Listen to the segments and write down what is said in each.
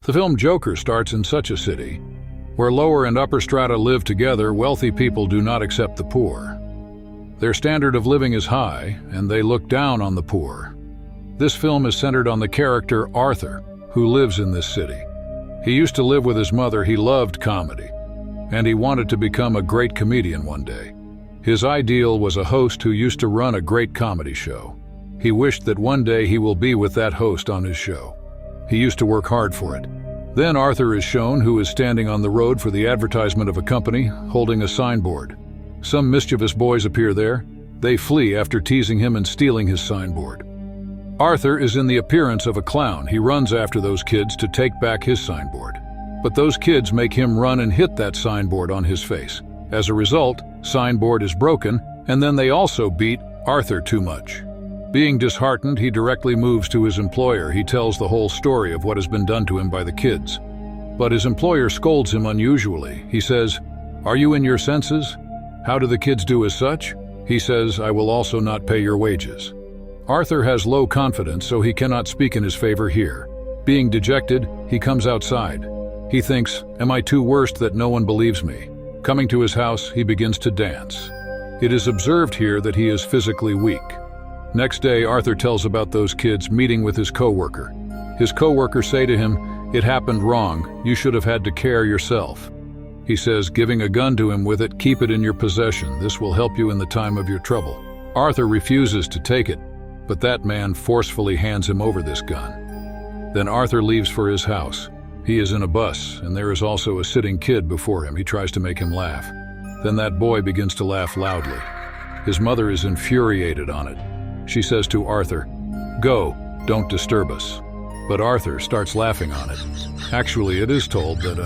The film Joker starts in such a city. Where lower and upper strata live together, wealthy people do not accept the poor. Their standard of living is high, and they look down on the poor. This film is centered on the character Arthur, who lives in this city. He used to live with his mother. He loved comedy, and he wanted to become a great comedian one day. His ideal was a host who used to run a great comedy show. He wished that one day he will be with that host on his show. He used to work hard for it. Then Arthur is shown who is standing on the road for the advertisement of a company, holding a signboard. Some mischievous boys appear there. They flee after teasing him and stealing his signboard. Arthur is in the appearance of a clown. He runs after those kids to take back his signboard. But those kids make him run and hit that signboard on his face. As a result, signboard is broken, and then they also beat Arthur too much. Being disheartened, he directly moves to his employer. He tells the whole story of what has been done to him by the kids. But his employer scolds him unusually. He says, "Are you in your senses? How do the kids do as such?" He says, "I will also not pay your wages." Arthur has low confidence, so he cannot speak in his favor here. Being dejected, he comes outside. He thinks, "Am I too worst that no one believes me?" Coming to his house, he begins to dance. It is observed here that he is physically weak. Next day, Arthur tells about those kids meeting with his co-worker. His co-worker say to him, "It happened wrong. You should have had to care yourself." He says, giving a gun to him with it, "Keep it in your possession. This will help you in the time of your trouble." Arthur refuses to take it, but that man forcefully hands him over this gun. Then Arthur leaves for his house. He is in a bus, and there is also a sitting kid before him. He tries to make him laugh. Then that boy begins to laugh loudly. His mother is infuriated on it. She says to Arthur, "Go, don't disturb us." But Arthur starts laughing on it. Actually, it is told that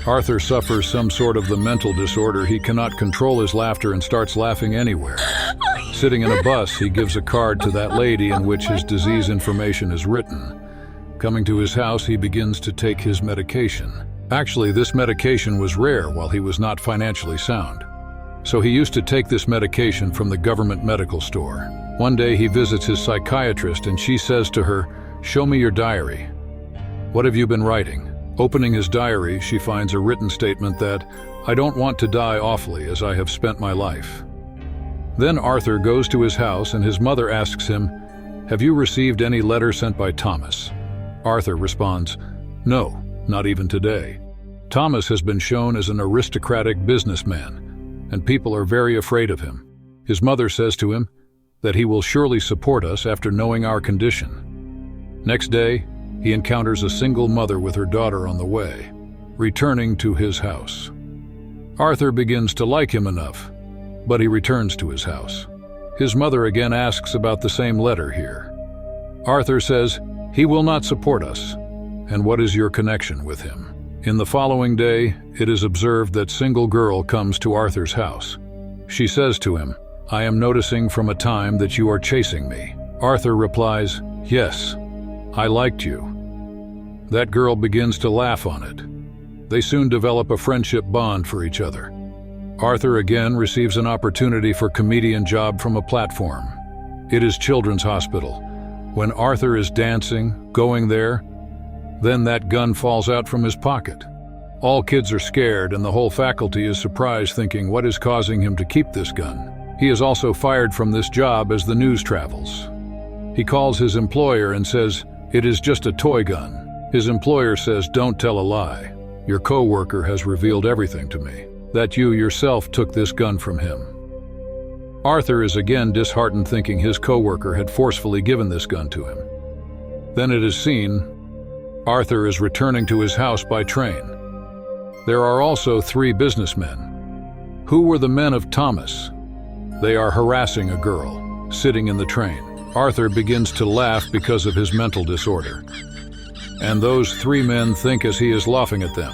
Arthur suffers some sort of the mental disorder. He cannot control his laughter and starts laughing anywhere. Sitting in a bus, he gives a card to that lady in which his disease information is written. Coming to his house, he begins to take his medication. Actually, this medication was rare while he was not financially sound. So he used to take this medication from the government medical store. One day he visits his psychiatrist and she says to her, "Show me your diary. What have you been writing?" Opening his diary, she finds a written statement that, "I don't want to die awfully as I have spent my life." Then Arthur goes to his house and his mother asks him, "Have you received any letter sent by Thomas?" Arthur responds, "No, not even today." Thomas has been shown as an aristocratic businessman, and people are very afraid of him. His mother says to him that he will surely support us after knowing our condition. Next day, he encounters a single mother with her daughter on the way, returning to his house. Arthur begins to like him enough, but he returns to his house. His mother again asks about the same letter here. Arthur says, "He will not support us. And what is your connection with him?" In the following day, it is observed that single girl comes to Arthur's house. She says to him, "I am noticing from a time that you are chasing me." Arthur replies, "Yes, I liked you." That girl begins to laugh on it. They soon develop a friendship bond for each other. Arthur again receives an opportunity for comedian job from a platform. It is Children's Hospital. When Arthur is dancing, going there, then that gun falls out from his pocket. All kids are scared and the whole faculty is surprised, thinking what is causing him to keep this gun. He is also fired from this job as the news travels. He calls his employer and says, "It is just a toy gun." His employer says, "Don't tell a lie. Your co-worker has revealed everything to me, that you yourself took this gun from him." Arthur is again disheartened, thinking his co-worker had forcefully given this gun to him. Then it is seen Arthur is returning to his house by train. There are also 3 businessmen. Who were the men of Thomas? They are harassing a girl, sitting in the train. Arthur begins to laugh because of his mental disorder. And those 3 men think as he is laughing at them.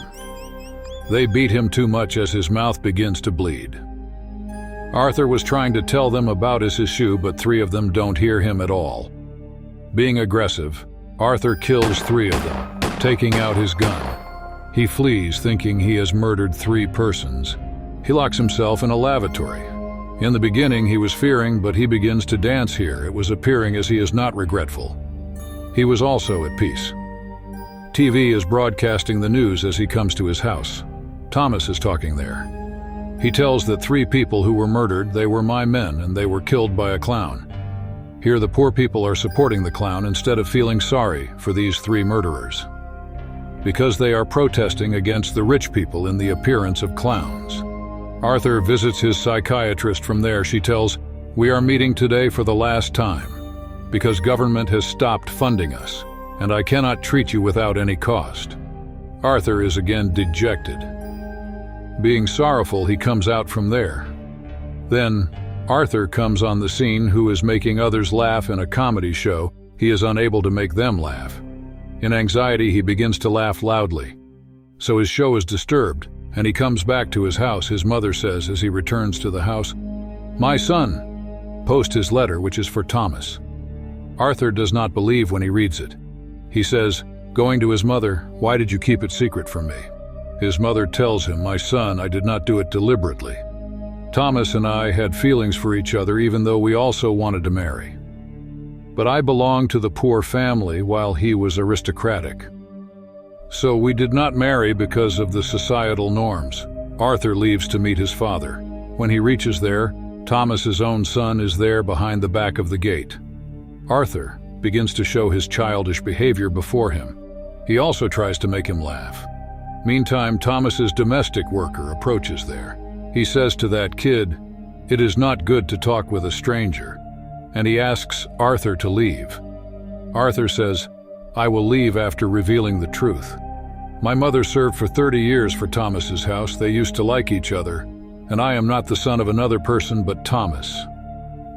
They beat him too much as his mouth begins to bleed. Arthur was trying to tell them about his issue, but 3 of them don't hear him at all. Being aggressive, Arthur kills 3 of them, taking out his gun. He flees, thinking he has murdered 3 persons. He locks himself in a lavatory. In the beginning, he was fearing, but he begins to dance here. It was appearing as he is not regretful. He was also at peace. TV is broadcasting the news as he comes to his house. Thomas is talking there. He tells that 3 people who were murdered, they were my men and they were killed by a clown. Here the poor people are supporting the clown instead of feeling sorry for these 3 murderers, because they are protesting against the rich people in the appearance of clowns. Arthur visits his psychiatrist. From there she tells, "We are meeting today for the last time, because government has stopped funding us, and I cannot treat you without any cost." Arthur is again dejected. Being sorrowful, he comes out from there. Then, Arthur comes on the scene who is making others laugh in a comedy show. He is unable to make them laugh. In anxiety, he begins to laugh loudly. So his show is disturbed, and he comes back to his house. His mother says as he returns to the house, "My son, post his letter, which is for Thomas." Arthur does not believe when he reads it. He says, going to his mother, "Why did you keep it secret from me?" His mother tells him, "My son, I did not do it deliberately. Thomas and I had feelings for each other even though we also wanted to marry. But I belonged to the poor family while he was aristocratic. So we did not marry because of the societal norms." Arthur leaves to meet his father. When he reaches there, Thomas's own son is there behind the back of the gate. Arthur begins to show his childish behavior before him. He also tries to make him laugh. Meantime, Thomas's domestic worker approaches there. He says to that kid, "It is not good to talk with a stranger," and he asks Arthur to leave. Arthur says, "I will leave after revealing the truth. My mother served for 30 years for Thomas's house. They used to like each other, and I am not the son of another person but Thomas."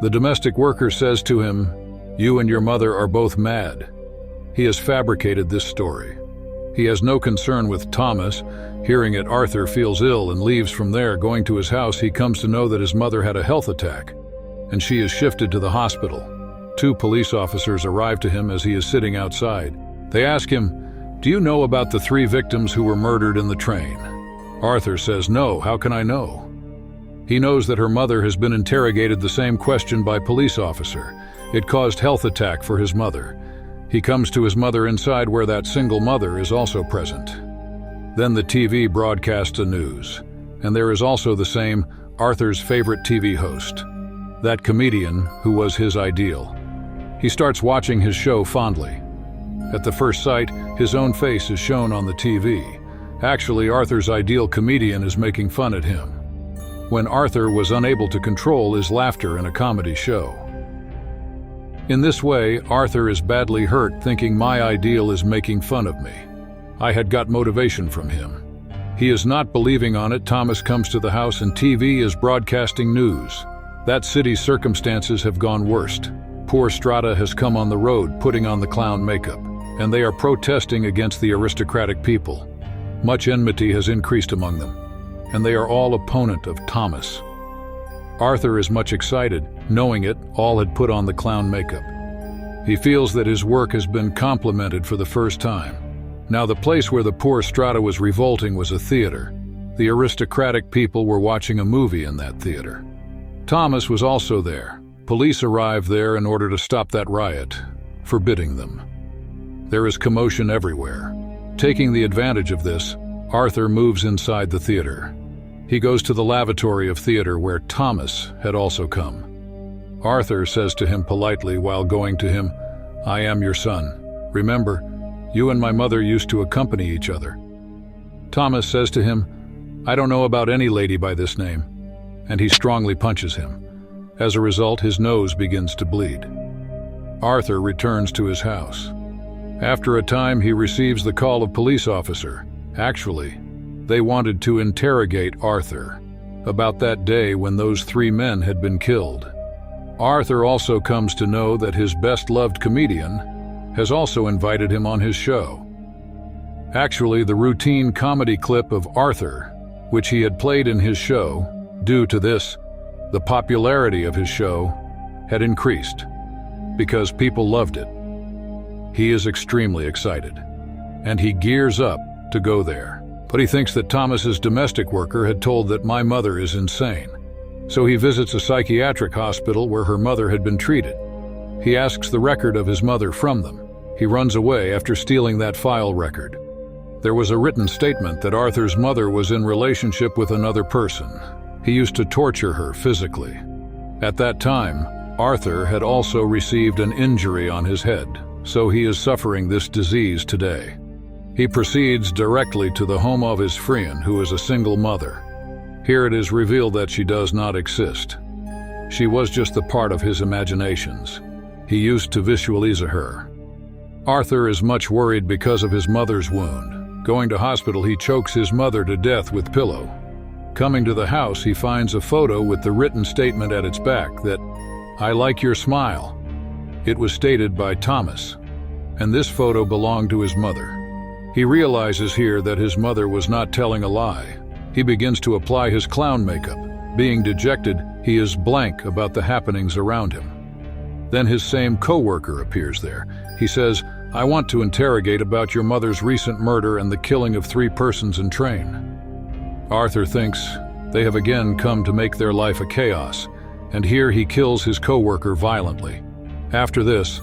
The domestic worker says to him, "You and your mother are both mad." He has fabricated this story. He has no concern with Thomas. Hearing it, Arthur feels ill and leaves from there. Going to his house, he comes to know that his mother had a health attack, and she is shifted to the hospital. 2 police officers arrive to him as he is sitting outside. They ask him, "Do you know about the 3 victims who were murdered in the train?" Arthur says, "No, how can I know?" He knows that her mother has been interrogated the same question by police officer. It caused health attack for his mother. He comes to his mother inside where that single mother is also present. Then the TV broadcasts a news, and there is also the same Arthur's favorite TV host, that comedian who was his ideal. He starts watching his show fondly. At the first sight, his own face is shown on the TV. Actually, Arthur's ideal comedian is making fun at him, when Arthur was unable to control his laughter in a comedy show. In this way, Arthur is badly hurt, thinking my ideal is making fun of me. I had got motivation from him. He is not believing on it. Thomas comes to the house and TV is broadcasting news. That city's circumstances have gone worst. Poor Strata has come on the road putting on the clown makeup, and they are protesting against the aristocratic people. Much enmity has increased among them, and they are all opponent of Thomas. Arthur is much excited. Knowing it, all had put on the clown makeup. He feels that his work has been complimented for the first time. Now the place where the poor Strata was revolting was a theater. The aristocratic people were watching a movie in that theater. Thomas was also there. Police arrived there in order to stop that riot, forbidding them. There is commotion everywhere. Taking the advantage of this, Arthur moves inside the theater. He goes to the lavatory of theater where Thomas had also come. Arthur says to him politely while going to him, "I am your son. Remember, you and my mother used to accompany each other." Thomas says to him, "I don't know about any lady by this name," and he strongly punches him. As a result, his nose begins to bleed. Arthur returns to his house. After a time, he receives the call of police officer. Actually, they wanted to interrogate Arthur about that day when those 3 men had been killed. Arthur also comes to know that his best-loved comedian has also invited him on his show. Actually, the routine comedy clip of Arthur, which he had played in his show, due to this, the popularity of his show had increased because people loved it. He is extremely excited, and he gears up to go there. But he thinks that Thomas's domestic worker had told that my mother is insane. So he visits a psychiatric hospital where her mother had been treated. He asks the record of his mother from them. He runs away after stealing that file record. There was a written statement that Arthur's mother was in relationship with another person. He used to torture her physically. At that time, Arthur had also received an injury on his head, so he is suffering this disease today. He proceeds directly to the home of his friend, who is a single mother. Here it is revealed that she does not exist. She was just the part of his imaginations. He used to visualize her. Arthur is much worried because of his mother's wound. Going to hospital, he chokes his mother to death with pillow. Coming to the house, he finds a photo with the written statement at its back that, "I like your smile." It was stated by Thomas, and this photo belonged to his mother. He realizes here that his mother was not telling a lie. He begins to apply his clown makeup. Being dejected, he is blank about the happenings around him. Then his same co-worker appears there. He says, "I want to interrogate about your mother's recent murder and the killing of 3 persons in train." Arthur thinks they have again come to make their life a chaos, and here he kills his co-worker violently. After this,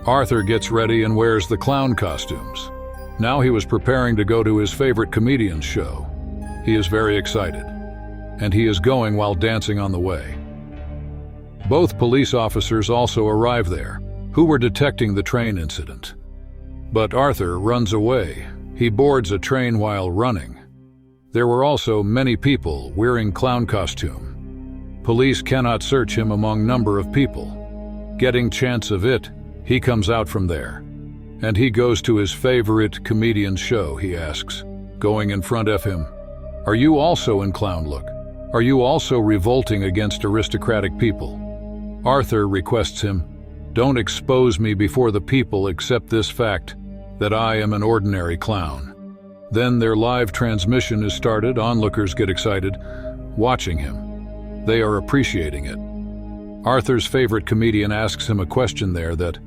Arthur gets ready and wears the clown costumes. Now he was preparing to go to his favorite comedian's show. He is very excited, and he is going while dancing on the way. Both police officers also arrive there, who were detecting the train incident. But Arthur runs away. He boards a train while running. There were also many people wearing clown costume. Police cannot search him among number of people. Getting chance of it, he comes out from there. And he goes to his favorite comedian's show. He asks, going in front of him, "Are you also in clown look? Are you also revolting against aristocratic people?" Arthur requests him, "Don't expose me before the people except this fact, that I am an ordinary clown." Then their live transmission is started. Onlookers get excited, watching him. They are appreciating it. Arthur's favorite comedian asks him a question there that,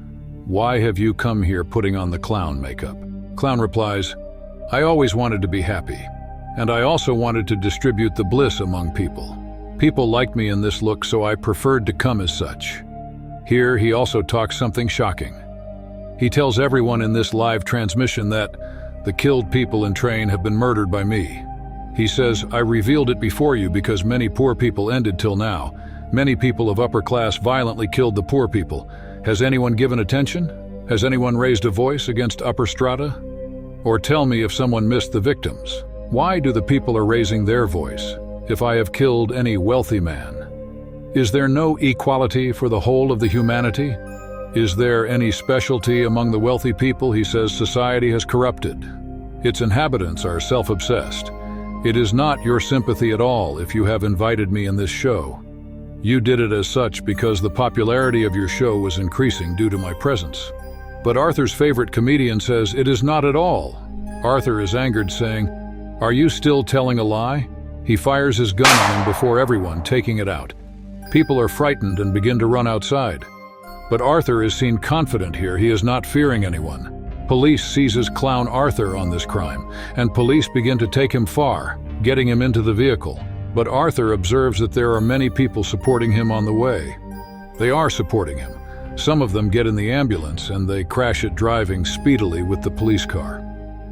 "Why have you come here putting on the clown makeup?" Clown replies, "I always wanted to be happy, and I also wanted to distribute the bliss among people. People liked me in this look, so I preferred to come as such." Here he also talks something shocking. He tells everyone in this live transmission that the killed people in train have been murdered by me. He says, "I revealed it before you because many poor people ended till now. Many people of upper class violently killed the poor people. Has anyone given attention? Has anyone raised a voice against upper strata? Or tell me if someone missed the victims. Why do the people are raising their voice if I have killed any wealthy man? Is there no equality for the whole of the humanity? Is there any specialty among the wealthy people?" He says, "Society has corrupted. Its inhabitants are self-obsessed. It is not your sympathy at all if you have invited me in this show. You did it as such because the popularity of your show was increasing due to my presence." But Arthur's favorite comedian says, "It is not at all." Arthur is angered, saying, "Are you still telling a lie?" He fires his gun on him before everyone, taking it out. People are frightened and begin to run outside. But Arthur is seen confident here. He is not fearing anyone. Police seizes clown Arthur on this crime, and police begin to take him far, getting him into the vehicle. But Arthur observes that there are many people supporting him on the way. They are supporting him. Some of them get in the ambulance and they crash it, driving speedily with the police car.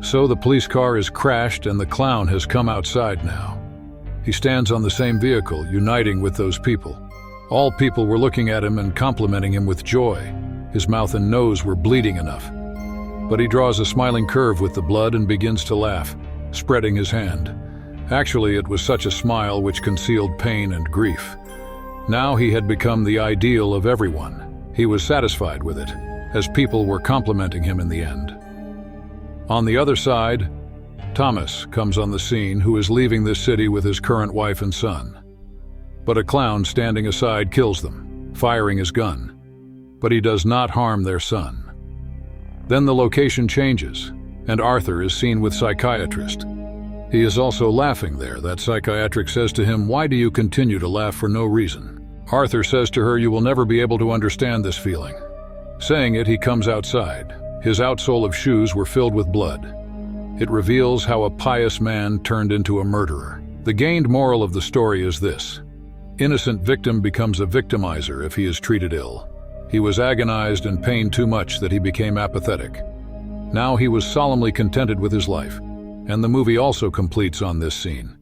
So the police car is crashed and the clown has come outside now. He stands on the same vehicle, uniting with those people. All people were looking at him and complimenting him with joy. His mouth and nose were bleeding enough. But he draws a smiling curve with the blood and begins to laugh, spreading his hand. Actually, it was such a smile which concealed pain and grief. Now he had become the ideal of everyone. He was satisfied with it, as people were complimenting him in the end. On the other side, Thomas comes on the scene, who is leaving this city with his current wife and son. But a clown standing aside kills them, firing his gun. But he does not harm their son. Then the location changes, and Arthur is seen with psychiatrist. He is also laughing there. That psychiatrist says to him, "Why do you continue to laugh for no reason?" Arthur says to her, "You will never be able to understand this feeling." Saying it, he comes outside. His outsole of shoes were filled with blood. It reveals how a pious man turned into a murderer. The gained moral of the story is this: innocent victim becomes a victimizer if he is treated ill. He was agonized and pained too much that he became apathetic. Now he was solemnly contented with his life, and the movie also completes on this scene.